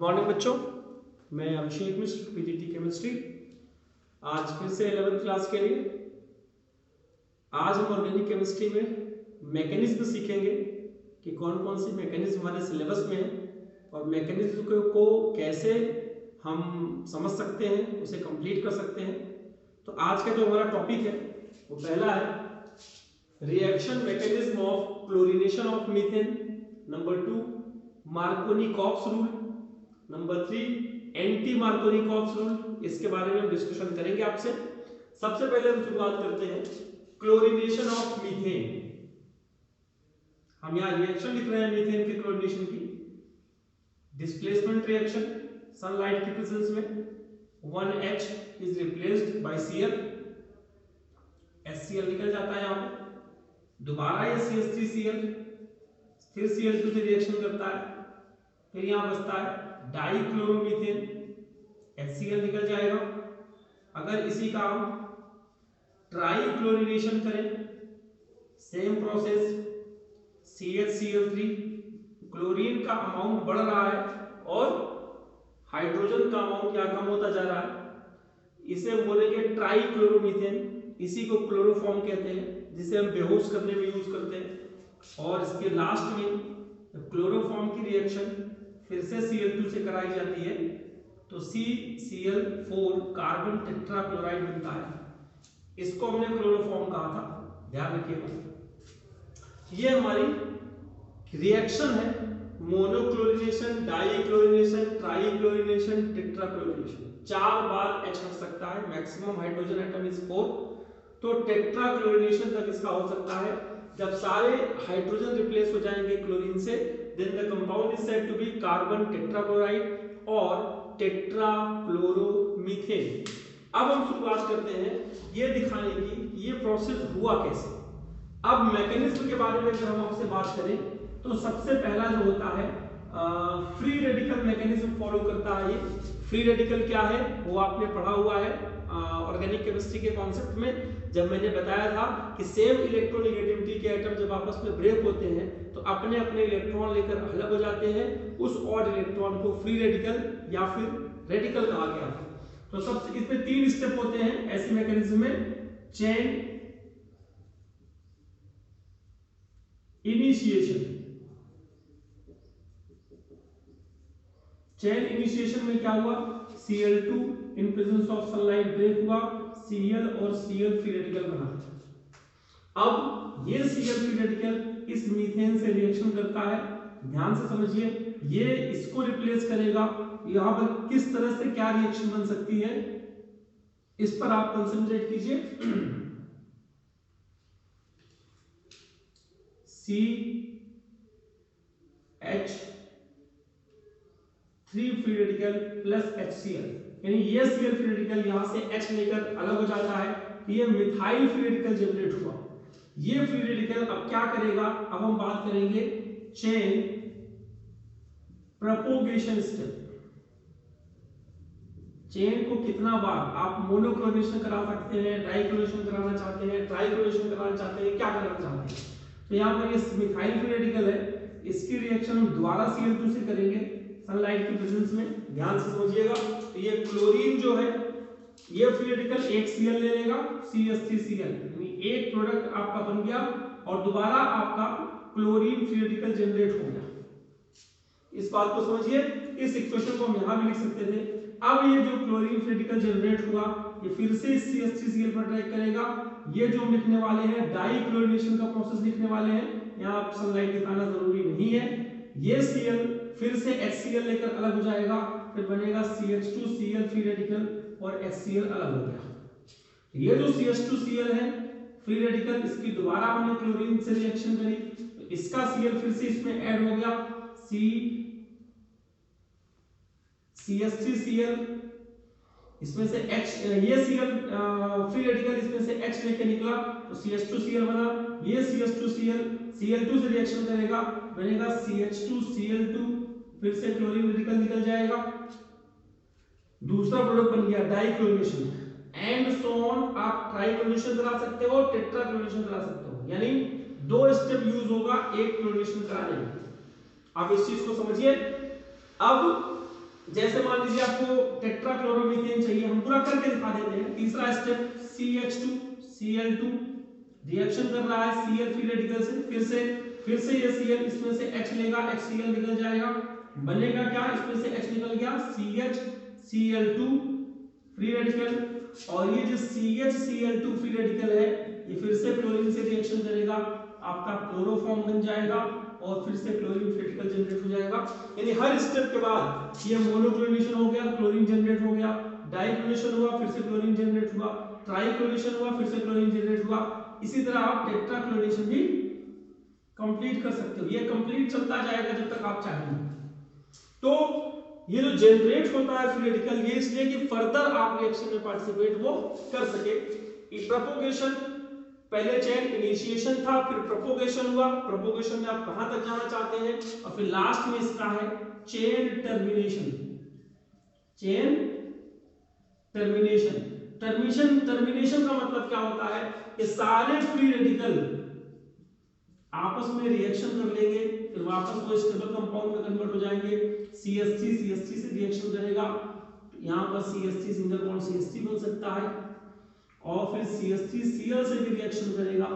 Morning बच्चों, मैं अभिषेक मिश्र PGT chemistry. आज फिर से 11th क्लास के लिए आज हम ऑर्गेनिक केमिस्ट्री में मैकेनिज्म सीखेंगे कि कौन कौन सी मैकेनिज्म हमारे सिलेबस में है और मैकेनिज्म को कैसे हम समझ सकते हैं, उसे कंप्लीट कर सकते हैं। तो आज का जो हमारा टॉपिक है वो पहला है reaction mechanism of chlorination of methane, number 2 Markovnikov-COX rule, number 3 anti Markovnikov-COX rule. इसके बारे में हम डिस्कशन करेंगे आपसे। सबसे पहले हम शुरुआत करते हैं क्लोरीनेशन ऑफ मीथेन। हम यहाँ रिएक्शन लिख रहे हैं मीथेन के क्लोरीनेशन की। डिस्प्लेसमेंट रिएक्शन सनलाइट की प्रेजेंस में 1H is replaced by Cl, HCl निकल जाता है यहाँ पे। दोबारा ये CH3Cl फिर Cl2 से रिएक्शन करता है, फिर यहाँ बचता है डाइक्लोरोमीथेन, HCl निकल जाएगा। अगर इसी का हम ट्राइक्लोरिनेशन करें, सेम प्रोसेस CHCl3, क्लोरीन का अमाउंट बढ़ रहा है और हाइड्रोजन का अमाउंट क्या कम होता जा रहा है। इसे बोलेंगे ट्राइक्लोरोमीथेन। इसी को क्लोरोफॉर्म कहते हैं, जिसे हम बेहोश करने में यूज करते हैं। और इसके लास्ट में क्लोरोफॉर्म की रिएक्शन फिर से Cl2 से कराई जाती है तो CCl4 कार्बन टेट्राक्लोराइड बनता है। इसको हमने क्लोरोफॉर्म कहा था, ध्यान रखिएगा। ये हमारी रिएक्शन है, मोनोक्लोरिनेशन, डाइक्लोरिनेशन, ट्राइक्लोरिनेशन, टेट्राक्लोरिनेशन। 4 बार H हट सकता है, मैक्सिमम हाइड्रोजन एटम इज 4। तो टेट्राक्लोरिनेशन तक इसका हो सकता है जब सारे हाइड्रोजन रिप्लेस हो जाएंगे क्लोरीन से। Then the compound is said to be carbon tetrachloride और टेट्राक्लोरोमीथेन। अब हम शुरुआत करते हैं ये दिखाने की ये प्रोसेस हुआ कैसे। अब मैकेनिज्म के बारे में अगर हम आपसे बात करें तो सबसे पहला जो होता है फ्री रेडिकल मैकेनिज्म फॉलो करता है। ये फ्री रेडिकल क्या है वो आपने पढ़ा हुआ है ऑर्गेनिक केमिस्ट्री के कॉन्सेप्ट में, जब मैंने बताया था कि सेम इलेक्ट्रोनेगेटिविटी के एटम जब आपस में ब्रेक होते हैं तो अपने अपने इलेक्ट्रॉन लेकर अलग हो जाते हैं। उस ऑड इलेक्ट्रॉन को फ्री रेडिकल या फिर रेडिकल कहा गया था। तो सबसे इसमें 3 स्टेप होते हैं ऐसी मैकेनिज्म में। चेन इनिशिएशन, चेन इनिशिएशन में क्या हुआ, Cl2 in presence of sunlight break हुआ, Cl और Cl फ्री रेडिकल बना। अब ये Cl फ्री रेडिकल इस मीथेन से रिएक्शन करता है। ध्यान से समझिए, ये इसको रिप्लेस करेगा। यहां पर किस तरह से क्या रिएक्शन बन सकती है इस पर आप कंसंट्रेट कीजिए। CH3 free radical plus HCl, यानी ये Cl फ्री रेडिकल यहां से H लेकर अलग हो जाता है, ये मिथाइल फ्री रेडिकल जनरेट हुआ। ये फ्री रेडिकल अब क्या करेगा, अब हम बात करेंगे चेन प्रोपोगेशन स्टेप। चेन को कितना बार आप मोनोक्लोरिनेशन करा सकते हैं, डाइक्लोरिनेशन कराना चाहते हैं, ट्राइक्लोरिनेशन कराना चाहते हैं, क्या करना चाहते हैं। तो यहाँ पर ये मिथाइल फ्री रेडिकल है, इसकी रिएक्शन हम दोबारा Cl2 से करेंगे सनलाइट की प्रेजेंस में। ध्यान से समझिएगा, तो ये क्लोरीन जो है ये फ्री रेडिकल एक Cl ले लेगा, CH3Cl, यानी एक प्रोडक्ट आपका बन गया और दोबारा आपका क्लोरीन फ्री रेडिकल जनरेट हो गया। इस बात को समझिए, इस इक्वेशन को हम यहां भी लिख सकते थे। अब ये जो क्लोरीन फ्री रेडिकल जनरेट हुआ ये फिर से CH3Cl पर अटैक करेगा। ये जो हम लिखने वाले हैं डाइक्लोरिनेशन का प्रोसेस लिखने वाले हैं, यहां आप सनलाइट दिखाना जरूरी नहीं है। ये Cl फिर से HCl लेकर अलग हो जाएगा, फिर बनेगा CH2Cl फ्री रेडिकल और HCl अलग हो गया। ये जो CH2Cl है फ्री रेडिकल, इसकी दोबारा हमने क्लोरीन से रिएक्शन करी तो इसका Cl फिर से इसमें ऐड हो गया, CH3Cl, इसमें से H, ये Cl फ्री रेडिकल इसमें से H लेके निकला तो CH2Cl बना। ये CH2Cl Cl2 से रिएक्शन करेगा, बनेगा CH2Cl2, फिर से क्लोरीन रेडिकल निकल जाएगा, दूसरा प्रोडक्ट बन गया डाइक्लोरिनेशन। एंड सो ऑन, आप ट्राइक्लोरिनेशन करा सकते हो, टेट्राक्लोरिनेशन करा सकते हो, यानी 2 स्टेप यूज होगा एक क्लोरिनेशन कराने में। आप इस चीज को समझिए। अब जैसे मान लीजिए आपको टेट्राक्लोरोमीथेन चाहिए, हम पूरा करके दिखा देते हैं। तीसरा स्टेप CH2 Cl2 रिएक्शन कर रहा है Cl फ्री रेडिकल से, फिर से ये Cl इसमें से H लेगा, HCl निकल जाएगा, बनेगा क्या, इसमें से H निकल गया, CH Cl2 फ्री रेडिकल, और ये जो CH Cl2 फ्री रेडिकल है ये फिर से क्लोरीन से रिएक्शन करेगा, आपका क्लोरोफॉर्म बन जाएगा और फिर से क्लोरीन क्रिटिकल जनरेट हो जाएगा। यानी हर स्टेप के बाद ये मोनोक्लोरीनेशन हो गया, क्लोरीन जनरेट हो गया, डाइक्लोरीनेशन हुआ, फिर से क्लोरीन जनरेट हुआ, ट्राइक्लोरीनेशन हुआ, फिर से क्लोरीन जनरेट हुआ। इसी तरह आप टेट्राक्लोरीनेशन भी कंप्लीट कर सकते हो। ये कंप्लीट चलता जाएगा जब तक आप चाहेंगे। तो ये जो जनरेट होता है फ्री रेडिकल, ये इसलिए कि फर्दर आप रिएक्शन में पार्टिसिपेट वो कर सके। प्रोपोगेशन, पहले चेन इनिशिएशन था, फिर प्रोपोगेशन हुआ, प्रोपोगेशन में आप कहां तक जाना चाहते हैं, और फिर लास्ट में इसका है chain termination. Chain termination, termination का मतलब क्या होता है कि सारे फ्री रेडिकल आपस में रिएक्शन कर लेंगे, फिर वापस वो स्टेबल कंपाउंड में कन्वर्ट हो जाएंगे। CH3 से रिएक्शन करेगा, यहां पर CH3 सिंगल बॉन्ड CH3 बन सकता है, और फिर CH3Cl से भी रिएक्शन करेगा,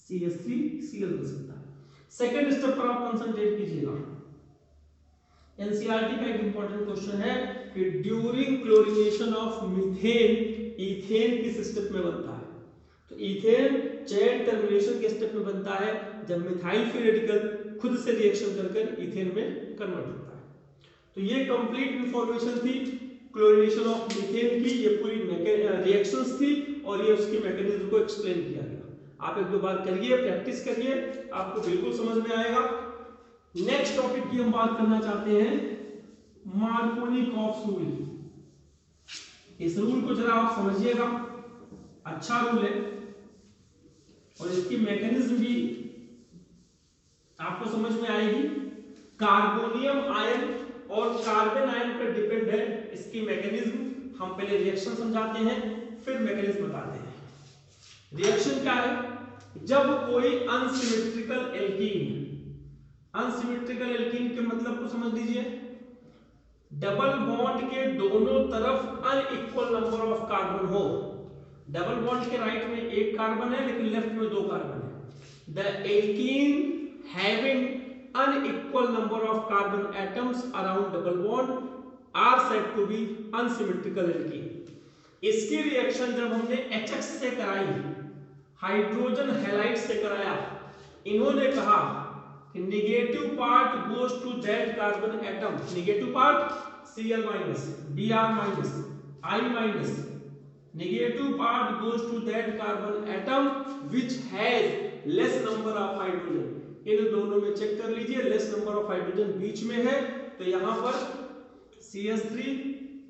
CH3Cl बन सकता है। सेकेंड स्टेप पर आप कंसंट्रेट कीजिएगा। एनसीईआरटी का एक इंपॉर्टेंट क्वेश्चन है कि during chlorination of methane, ethane किस स्टेप में बनता है? तो इथेन चेन टर्मिनेशन के स्टेप में बनता है, जब मिथाइल फ्री रेडिकल खुद से रिएक्शन कर इथेन में कन्वर्ट होता है। तो ये कंप्लीट इंफॉर्मेशन थी क्लोरीनेशन ऑफ मीथेन की, ये पूरी रिएक्शंस थी और ये उसकी मैकेनिज्म को एक्सप्लेन किया गया। आप एक दो बार करिए, प्रैक्टिस करिए, आपको बिल्कुल समझ में आएगा। नेक्स्ट टॉपिक की हम बात करना चाहते हैं मार्कोनी-कॉप्स रूल। इस रूल को जरा आप समझिएगा, अच्छा रूल है और इसकी मैकेनिज्म भी आपको समझ में आएगी। कार्बोनियम आयन और कार्बन आयन पर डिपेंड है इसकी मैकेनिज्म। हम पहले रिएक्शन समझाते हैं, फिर मैकेनिज्म बताते हैं। रिएक्शन क्या है? जब कोई अनसिमेट्रिकल एल्कीन, अनसिमेट्रिकल एल्कीन के मतलब को समझ लीजिए, डबल बॉन्ड के दोनों तरफ अनइक्वल नंबर ऑफ कार्बन हो। डबल बॉन्ड के राइट में एक कार्बन है लेकिन लेफ्ट में दो कार्बन है। The alkene having unequal number of carbon atoms around double bond are said to be unsymmetrical alkene। इसकी रिएक्शन जब हमने HX से कराई, हाइड्रोजन हैलाइड से कराया, इन्होंने कहा कि negative part goes to that carbon atom, negative part Cl minus, Br minus, I minus, negative part goes to that carbon atom which has less number of hydrogen। इन दोनों में चेक कर लीजिए, लेस नंबर ऑफ हाइड्रोजन बीच में है, तो यहां पर CH3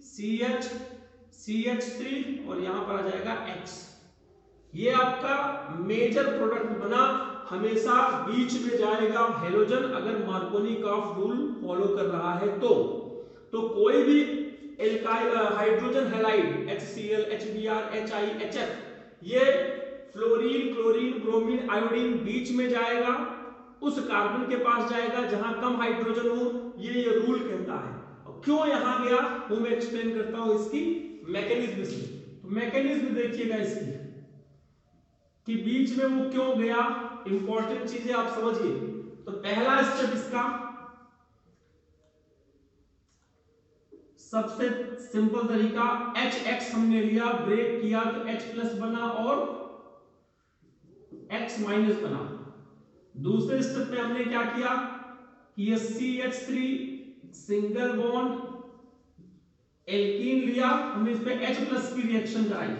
CH CH3 और यहां पर आ जाएगा X। ये आपका मेजर प्रोडक्ट बना, हमेशा बीच में जाएगा हेलोजन अगर मार्कोनी-कॉप्स रूल फॉलो कर रहा है तो कोई भी hydrogen halide HCl HBr HI HF, ये फ्लोरीन क्लोरीन ब्रोमीन आयोडीन बीच में जाएगा, उस कार्बन के पास जाएगा जहां कम हाइड्रोजन हो, ये रूल कहता है। और क्यों यहां गया वो मैं एक्सप्लेन करता हूं इसकी मैकेनिज्म से। तो मैकेनिज्म देखिएगा इसकी कि बीच में वो क्यों गया, इंपॉर्टेंट चीजें आप समझिए। तो पहला स्टेप इसका सबसे सिंपल तरीका, HX हमने लिया, ब्रेक किया तो H प्लस बना और X माइनस बना। दूसरे स्टेप में हमने क्या किया कि ये CH3 सिंगल बॉन्ड एल्कीन लिया, हमने इस पे H प्लस की रिएक्शन कराई।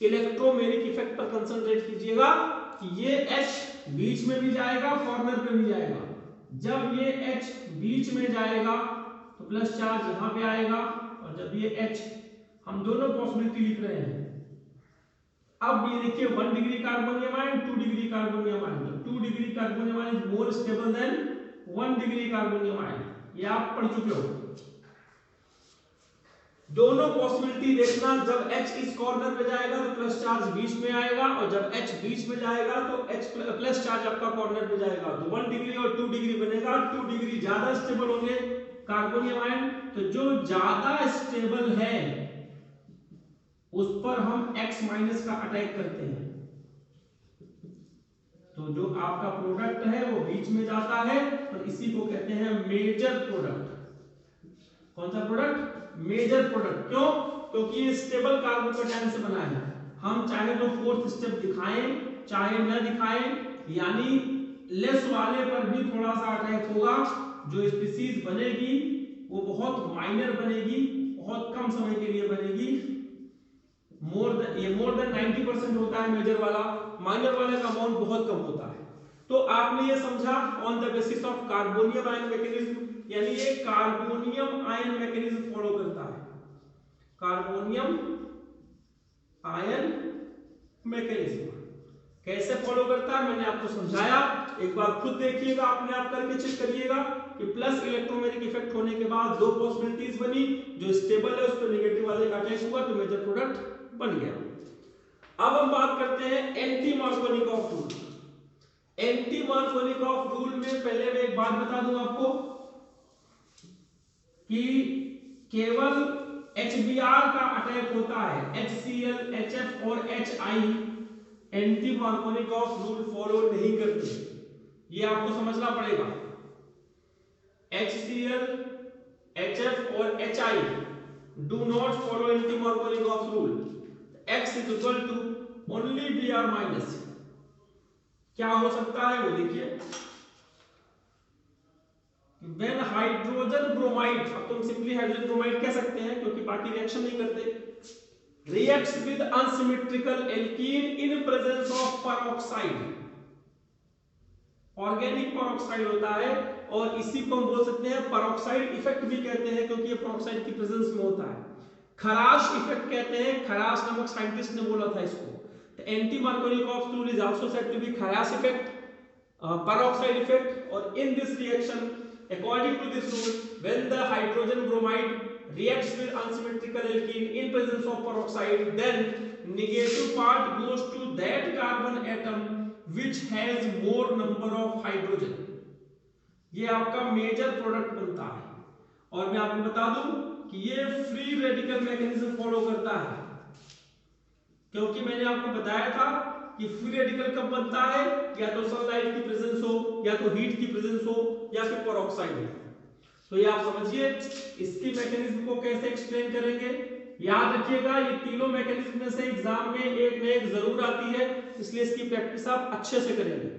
इलेक्ट्रोमेरिक इफेक्ट पर कंसंट्रेट कीजिएगा कि ये H बीच में भी जाएगा, कॉर्नर पे भी जाएगा। जब ये H बीच में जाएगा तो प्लस चार्ज यहां पे आएगा, और जब ये H, हम दोनों पॉसिबिलिटी लिख रहे हैं। अब ये देखिए 1 degree carbonium ion, 2 degree carbonium ion, तो 2 degree carbonium ion is more stable then 1 degree carbonium ion, ये आप पढ़ चुके हो। दोनों पॉसिबिलिटी देखना, जब H इस कॉर्नर पे जाएगा तो प्लस चार्ज बीच में आएगा, और जब H बीच में जाएगा तो H प्लस चार्ज आपका कॉर्नर पे जाएगा, तो 1 डिग्री और 2 डिग्री बनेगा। 2 डिग्री ज्यादा स्टेबल होंगे कार्बोनियम आयन, तो जो ज्यादा स्टेबल है उस पर हम X माइनस का अटैक करते हैं। तो जो आपका प्रोडक्ट है वो बीच में जाता है, और इसी को कहते हैं मेजर प्रोडक्ट। कौन सा प्रोडक्ट? Major product. क्यों? क्योंकि ये स्टेबल कार्बोकेटायन से बना है। हम चाहे तो फोर्थ स्टेप दिखाएं चाहे न दिखाएं, यानी लेस वाले पर भी थोड़ा सा अटैक होगा। जो स्पीसीज बनेगी वो बहुत माइनर बनेगी, बहुत कम समय के लिए बनेगी। मोर देन 90% होता है मेजर वाला, माइनर वाले का अमाउंट बहुत कम होता है। तो आपने ये समझा on the basis of carbonium ion mechanism, यानी ये कार्बोनियम आयन मैकेनिज्म फॉलो करता है। कार्बोनियम आयन मैकेनिज्म कैसे फॉलो करता है मैंने आपको समझाया। एक बार खुद देखिएगा, अपने आप करके चेक करिएगा कि प्लस इलेक्ट्रोमैग्नेटिक इफेक्ट होने के बाद दो पॉसिबिलिटीज बनी। जो स्टेबल है उस पर नेगेटिव वाले का अटैक हुआ तो मेजर प्रोडक्ट बन गया। अब हम बात करते हैं anti Markovnikov rule. Anti Markovnikov rule में पहले मैं एक बात बता दूं आपको कि केवल HBr का अटैक होता है, HCl, HF और HI anti Markovnikov rule follow नहीं करते। ये आपको समझना पड़ेगा। HCl, HF और HI do not follow anti Markovnikov rule. X is equal to only Br minus। क्या हो सकता है वो देखिए। When हाइड्रोजन ब्रोमाइड, अब तुम सिंपली हाइड्रोजन ब्रोमाइड कह सकते हैं क्योंकि बाकी रिएक्शन नहीं करते, reacts with unsymmetrical alkene in presence of peroxide। Organic peroxide होता है और इसी को हम बोल सकते हैं पेरोक्साइड इफेक्ट भी कहते हैं, क्योंकि ये पेरोक्साइड की प्रेजेंस में होता है। खराश इफेक्ट कहते हैं, खराश नामक साइंटिस्ट ने बोला था इसको। Anti Markovnikov rule is also said to be Kharasch effect, peroxide effect, or in this reaction according to this rule when the hydrogen bromide reacts with unsymmetrical alkene in presence of peroxide, then negative part goes to that carbon atom which has more number of hydrogen। ये आपका major product बनता है। और मैं आपको बता दूं कि ये फ्री रेडिकल मैकेनिज्म फॉलो करता है, क्योंकि मैंने आपको बताया था कि फ्री रेडिकल कब बनता है, या तो सनलाइट की प्रेजेंस हो, या तो हीट की प्रेजेंस हो, या फिर पेरोक्साइड हो। तो ये आप समझिए इसकी मैकेनिज्म को कैसे एक्सप्लेन करेंगे। याद रखिएगा ये तीनों मैकेनिज्म में से एग्जाम में एक न एक जरूर आती है, इसलिए इसकी प्रैक्टिस आप अच्छे से करेंगे।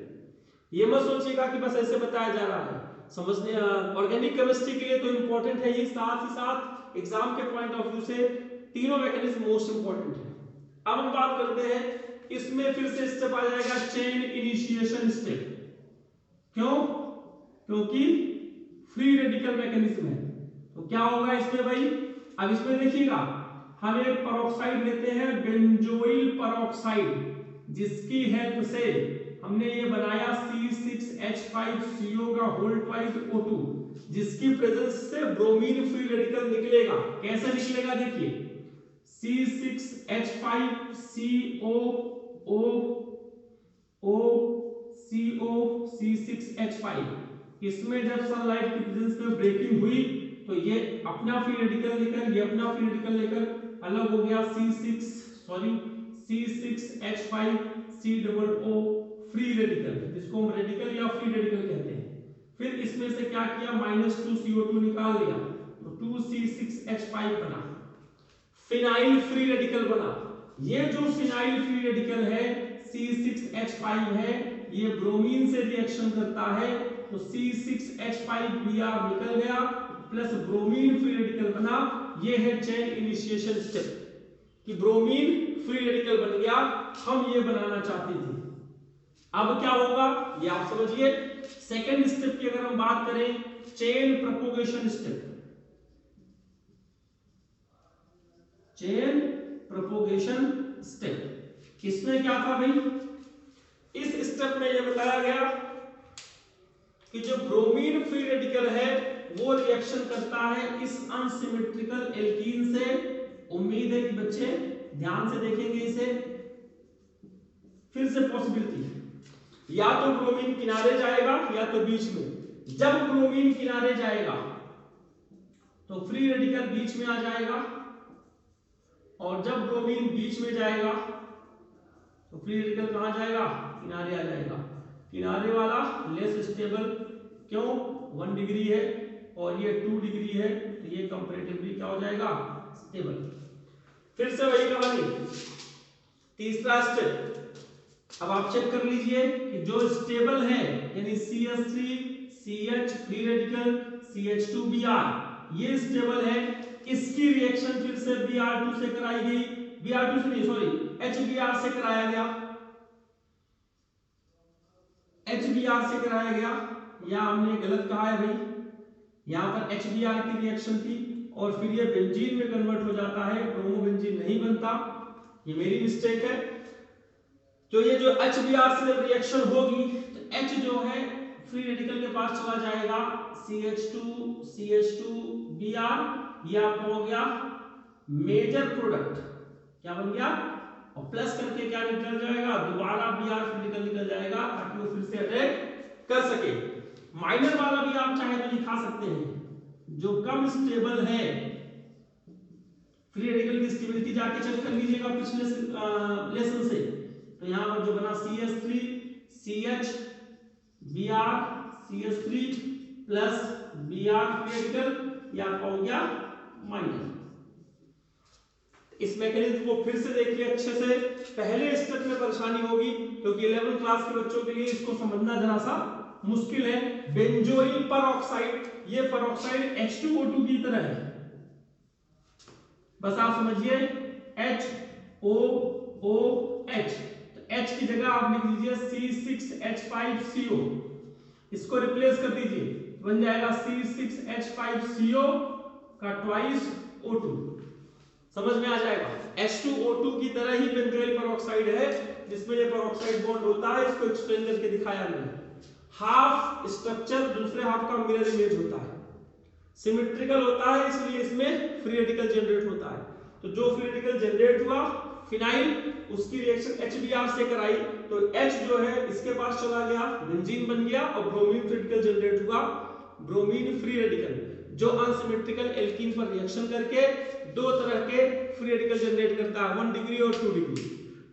ये मत सोचिएगा कि बस ऐसे बताया जा रहा है। समझने ऑर्गेनिक केमिस्ट्री के लिए तो इंपॉर्टेंट है ये, साथ ही साथ एग्जाम के पॉइंट ऑफ व्यू से तीनों मैकेनिज्म मोस्ट इंपॉर्टेंट है। अब हम बात करते हैं, इसमें फिर से स्टेप आ जाएगा चेन इनिशिएशन स्टेप। क्यों? क्योंकि फ्री रेडिकल मैकेनिज्म है। तो क्या होगा इसमें भाई, अब इसमें देखिएगा हम एक पेरोक्साइड लेते हैं, बेंजोइल पेरोक्साइड, जिसकी हेल्प से हमने ये बनाया C6H5CO का होल ट्वाइस O2, जिसकी प्रेजेंस से ब्रोमीन फ्री रेडिकल निकलेगा। कैसे निकलेगा देखिए, C6H5CO इसमें जब सनलाइट की प्रेजेंस में ब्रेकिंग हुई तो ये अपना फ्री रेडिकल लेकर, ये अपना फ्री रेडिकल लेकर अलग हो गया, C6H5COO फ्री रेडिकल, जिसको हम रेडिकल या फ्री रेडिकल कहते हैं। फिर इसमें से क्या किया, -2 CO2 निकाल लिया तो 2C6H5 बना, फिनाइल फ्री रेडिकल बना। ये जो फिनाइल फ्री रेडिकल है C6H5 है, ये ब्रोमीन से रिएक्शन करता है तो C6H5Br निकल गया प्लस ब्रोमीन फ्री रेडिकल बना। ये है चेन इनिशिएशन स्टेप कि ब्रोमीन फ्री रेडिकल बन गया, हम ये बनाना चाहते थे। अब क्या होगा ये आप समझिए। सेकेंड स्टेप की अगर हम बात करें, chain propagation step. Chain propagation step, इसमें क्या था भाई, इस स्टेप में यह बताया गया कि जो ब्रोमीन फ्री रेडिकल है वो रिएक्शन करता है इस अनसिमेट्रिकल एल्कीन से। उम्मीद है कि बच्चे ध्यान से देखेंगे इसे। फिर से पॉसिबिलिटी है, या तो ब्रोमीन किनारे जाएगा या तो बीच में। जब ब्रोमीन किनारे जाएगा तो फ्री रेडिकल बीच में आ जाएगा, और जब ब्रोमीन बीच में जाएगा तो फ्री रेडिकल कहां जाएगा, किनारे आ जाएगा। किनारे वाला लेस स्टेबल, क्यों, 1 डिग्री है और ये 2 डिग्री है, तो ये कंपैरेटिवली क्या हो जाएगा, स्टेबल। फिर से वही कहानी, तीसरा स्टेप। अब आप चेक कर लीजिए कि जो स्टेबल है यानी CH3 CH free radical CH2Br, ये स्टेबल है, इसकी रिएक्शन फिर से Br2 से कराई गई, Br2 से नहीं सॉरी HBr से कराया गया, HBr से कराया गया। या हमने गलत कहा है भाई, यहां पर HBr की रिएक्शन थी और फिर ये बेंजीन में कन्वर्ट हो जाता है, ब्रोमोबेंजीन नहीं बनता, ये मेरी मिस्टेक है। तो ये जो HBr से जब रिएक्शन होगी तो H जो है फ्री रेडिकल के पास चला जाएगा, CH2Br, ये आपका हो गया मेजर प्रोडक्ट, क्या बन गया, और प्लस करके क्या निकल जाएगा, दोबारा Br फिर निकल जाएगा ताकि वो फिर से अटैक कर सके। माइनर वाला भी आप चाहे तो दिखा सकते हैं, जो कम स्टेबल है, फ्री रेडिकल की स्टेबिलिटी जाके चेक कर लीजिएगा पिछले लेसन से। तो यहां पर जो बना CH3 CH Br CH3 plus Br free radical, ये आपका हो गया माइनर। इस मैकेनिज्म को फिर से देखिए अच्छे से, पहले स्टेप में परेशानी होगी क्योंकि 11th क्लास के बच्चों के लिए इसको समझना जरा सा मुश्किल है। बेंजोइल परऑक्साइड, ये परऑक्साइड H2O2 की तरह है, बस आप समझिए HOOH, तो H की जगह आप लिख लीजिए C6H5CO, इसको रिप्लेस कर दीजिए, बन जाएगा C6H5CO का ट्वाइस O2, समझ में आ जाएगा। H2O2 की तरह ही बेंजोइल परऑक्साइड है, जिसमें ये परऑक्साइड बॉन्ड होता है, इसको एक्सप्लेन करके दिखाया मैंने। हाफ स्ट्रक्चर दूसरे हाफ का मिरर इमेज होता है, सिमेट्रिकल होता है, इसलिए इसमें फ्री रेडिकल जनरेट होता है। तो जो फ्री रेडिकल जनरेट हुआ फिनाइल, उसकी रिएक्शन HBr से कराई तो H जो है इसके पास चला गया, बेंजीन बन गया, और ब्रोमीन फ्री रेडिकल जनरेट हुआ, ब्रोमीन फ्री रेडिकल, जो अनसिमेट्रिकल एल्कीन पर रिएक्शन करके दो तरह के फ्री रेडिकल जनरेट करता है, 1 डिग्री और 2 डिग्री।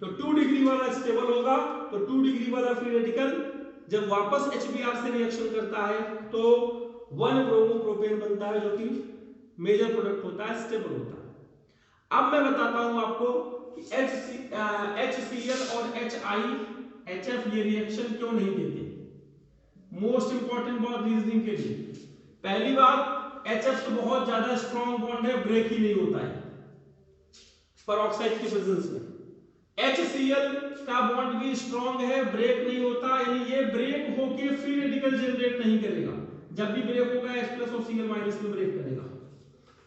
तो 2 डिग्री वाला स्टेबल होगा, तो 2 डिग्री वाला फ्री रेडिकल जब वापस HBr से रिएक्शन करता है तो 1 ब्रोमोप्रोपेन बनता है, जो कि मेजर प्रोडक्ट होता है, स्टेबल होता है। अब मैं बताता हूं आपको कि HCl और HF ये रिएक्शन क्यों नहीं देते। मोस्ट इंपॉर्टेंट बात रीजनिंग के लिए, पहली बात HF तो बहुत ज्यादा स्ट्रॉन्ग बॉन्ड है, ब्रेक ही नहीं होता है परऑक्साइड की प्रेजेंस में। HCl का बॉन्ड भी स्ट्रॉन्ग है, ब्रेक नहीं होता, यानी ये ब्रेक होके फ्री रेडिकल जनरेट नहीं करेगा, जब भी ब्रेक होगा H+ और Cl- में ब्रेक करेगा।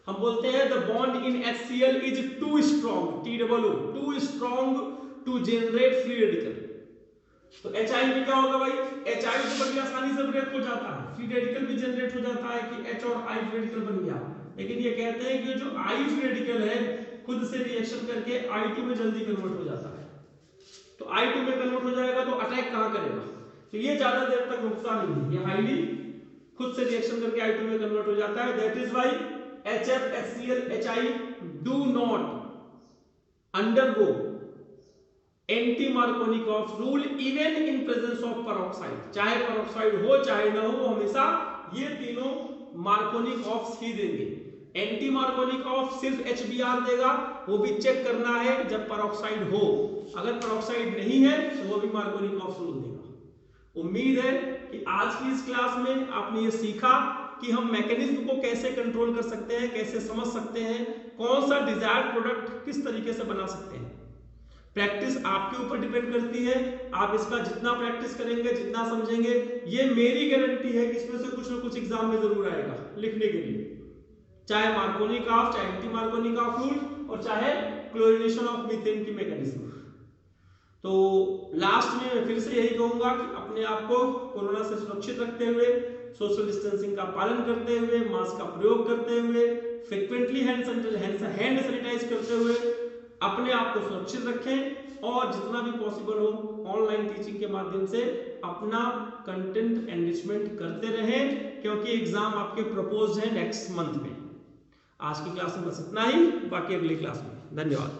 हम बोलते हैं the bond in HCl is too strong, TOO, too strong to generate free radical. तो HI में क्या होगा भाई, HI तो बड़ी आसानी से ब्रेक हो जाता है, फ्री रेडिकल भी जनरेट हो जाता है कि H और I फ्री रेडिकल बन गया, लेकिन ये कहते हैं कि जो I फ्री रेडिकल है खुद से रिएक्शन करके I2 में जल्दी कन्वर्ट हो जाता है। तो I2 में कन्वर्ट हो जाएगा तो अटैक कहां करेगा, तो ये ज्यादा देर तक रुकता नहीं है, ये हाईली खुद से रिएक्शन करके I2 में कन्वर्ट हो जाता है। That is why HF HCl HI do not undergo anti-Markovnikov rule even in presence of peroxide, चाहे पेरोक्साइड हो चाहे ना हो, हमेशा ये तीनों मार्कोनिकॉफ्स ही देंगे। एंटी-मार्कोनिकॉफ सिर्फ HBr देगा, वो भी चेक करना है जब पेरोक्साइड हो, अगर पेरोक्साइड नहीं है तो वो भी मार्कोनिकॉफ रूल देगा। उम्मीद है कि आज की इस क्लास में आपने ये सीखा कि हम मैकेनिज्म को कैसे कंट्रोल कर सकते हैं, कैसे समझ सकते हैं, कौन सा डिजायर्ड प्रोडक्ट किस तरीके से बना सकते हैं। प्रैक्टिस आपके ऊपर डिपेंड करती है, आप इसका जितना प्रैक्टिस करेंगे, जितना समझेंगे, ये मेरी गारंटी है कि इसमें से कुछ ना कुछ एग्जाम में जरूर आएगा लिखने के लिए, चाहे मार्कोनिकॉफ, चाहे एंटी मार्कोनिकॉफ रूल, और चाहे क्लोरीनेशन ऑफ मीथेन की मैकेनिज्म। तो लास्ट में मैं फिर से यही कहूंगा कि अपने आप को कोरोना से सुरक्षित रखते हुए, सोशल डिस्टेंसिंग का पालन करते हुए, मास्क का प्रयोग करते हुए, फ्रीक्वेंटली हैंड सैनिटाइज करते हुए अपने आप को सुरक्षित रखें, और जितना भी पॉसिबल हो ऑनलाइन टीचिंग के माध्यम से अपना कंटेंट एनरिचमेंट करते रहें, क्योंकि एग्जाम आपके प्रपोज्ड है नेक्स्ट मंथ में। आज की क्लास में बस इतना ही, बाकी अगली क्लास में। धन्यवाद।